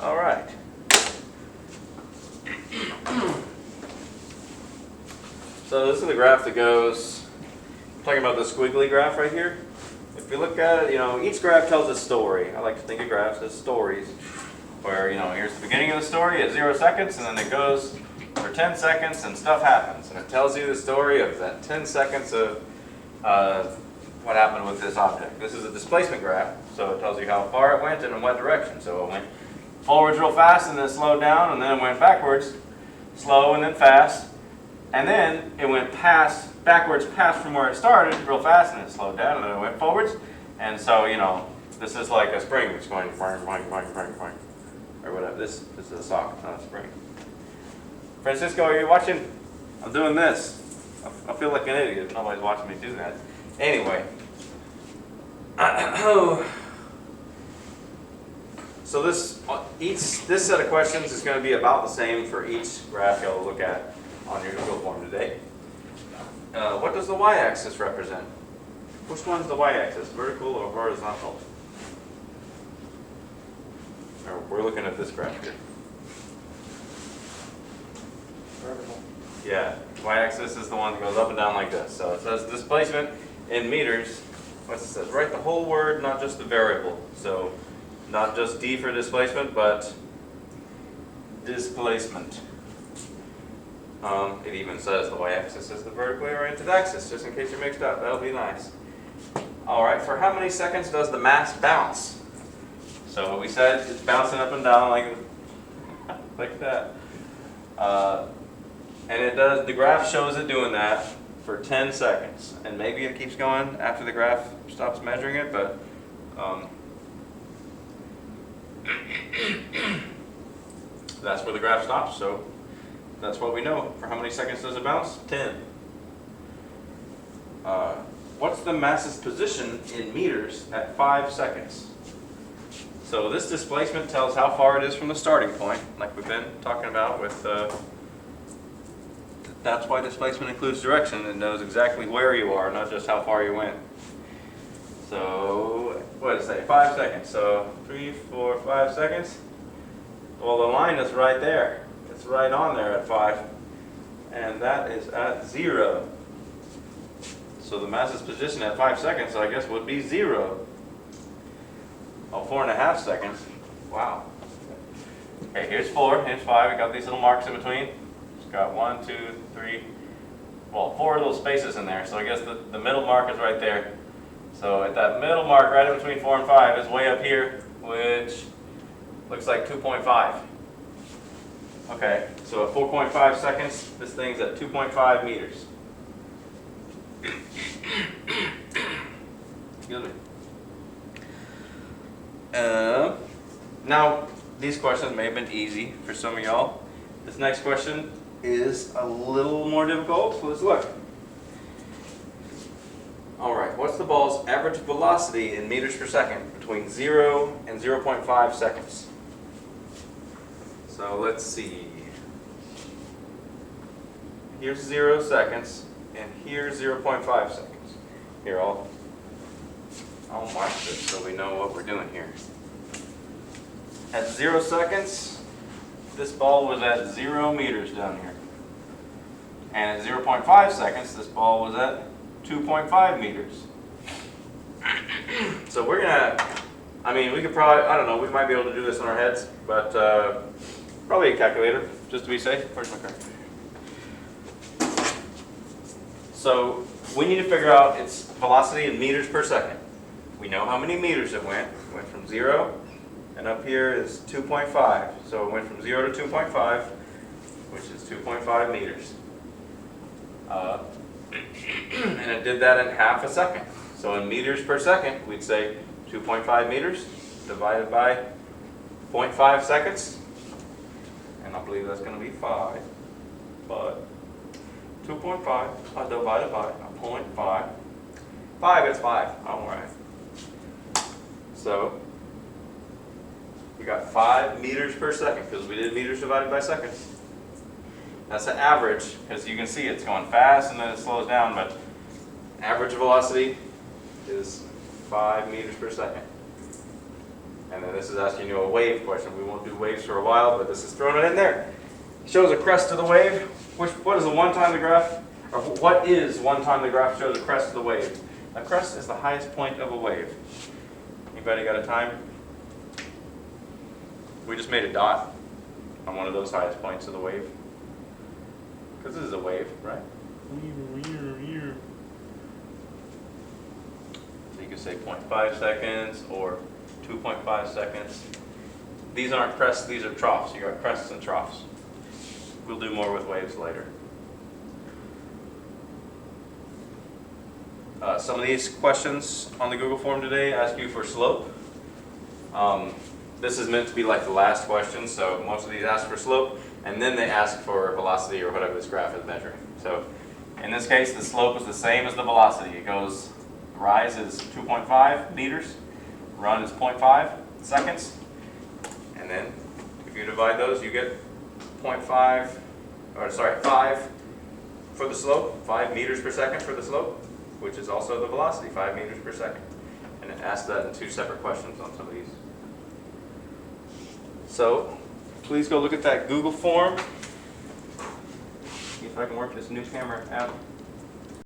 All right. So this is the graph that goes, I'm talking about the squiggly graph right here. If you look at it, each graph tells a story. I like to think of graphs as stories, where, here's the beginning of the story at 0 seconds, and then it goes for 10 seconds and stuff happens. And it tells you the story of that 10 seconds of what happened with this object. This is a displacement graph, so it tells you how far it went and in what direction. So it went forwards real fast and then slowed down, and then it went backwards, slow and then fast. And then it went backwards past from where it started real fast, and it slowed down, and then it went forwards. And so, this is like a spring that's going boing, boing, boing, boing, boing, or whatever. This is a sock, it's not a spring. Francisco, are you watching? I'm doing this. I feel like an idiot if nobody's watching me do that. Anyway. So this set of questions is going to be about the same for each graph you'll look at on your Google form today. What does the y-axis represent? Which one's the y-axis, vertical or horizontal? We're looking at this graph here. Vertical. Yeah, y-axis is the one that goes up and down like this. So it says displacement in meters. What it says? Write the whole word, not just the variable. So not just d for displacement, but displacement. It even says the y-axis is the vertically oriented axis, just in case you're mixed up. That'll be nice. All right, for how many seconds does the mass bounce? So we said it's bouncing up and down like that. And it does. The graph shows it doing that for 10 seconds. And maybe it keeps going after the graph stops measuring it, but that's where the graph stops. So that's what we know. For how many seconds does it bounce? 10. What's the mass's position in meters at 5 seconds? So this displacement tells how far it is from the starting point, like we've been talking about with, that's why displacement includes direction. It knows exactly where you are, not just how far you went. So, what did it say? 5 seconds. So 3, 4, 5 seconds. Well, the line is right there. It's right on there at 5. And that is at 0. So the mass's position at 5 seconds, I guess, would be 0. Oh, 4.5 seconds. Wow. Okay, here's 4, here's 5. We got these little marks in between. It's got 1, 2, 3, 4 little spaces in there. So I guess the middle mark is right there. So at that middle mark, right in between 4 and 5, is way up here, which looks like 2.5. Okay, so at 4.5 seconds, this thing's at 2.5 meters. Excuse me. Now, these questions may have been easy for some of y'all. This next question is a little more difficult, so let's look. Alright, what's the ball's average velocity in meters per second between 0 and 0.5 seconds? So let's see. Here's 0 seconds, and here's 0.5 seconds. Here, I'll mark this so we know what we're doing here. At 0 seconds, this ball was at 0 meters down here. And at 0.5 seconds, this ball was at 2.5 meters. So we're gonna, we could probably, I don't know, we might be able to do this in our heads, but probably a calculator, just to be safe. Where's my card? So we need to figure out its velocity in meters per second. We know how many meters it went. It went from 0, and up here is 2.5. So it went from 0 to 2.5, which is 2.5 meters. And it did that in half a second. So in meters per second, we'd say 2.5 meters divided by 0.5 seconds. And I believe that's going to be 5. But 2.5 divided by 0.5. 5 is 5. All right. So we got 5 meters per second because we did meters divided by seconds. That's the average, because you can see it's going fast and then it slows down, but average velocity is 5 meters per second. And then this is asking you a wave question. We won't do waves for a while, but this is throwing it in there. Shows a crest of the wave. What is the one time the graph, or what is one time the graph shows a crest of the wave? A crest is the highest point of a wave. Anybody got a time? We just made a dot on one of those highest points of the wave. Because this is a wave, right? So you could say 0.5 seconds or 2.5 seconds. These aren't crests, these are troughs. You got crests and troughs. We'll do more with waves later. Some of these questions on the Google form today ask you for slope. This is meant to be like the last question, so most of these ask for slope, and then they ask for velocity or whatever this graph is measuring. So in this case, the slope is the same as the velocity. It goes, rise is 2.5 meters, run is 0.5 seconds, and then if you divide those, you get 5 for the slope, 5 meters per second for the slope, which is also the velocity, 5 meters per second. And it asks that in 2 separate questions on some of these. So please go look at that Google form. See if I can work this new camera out.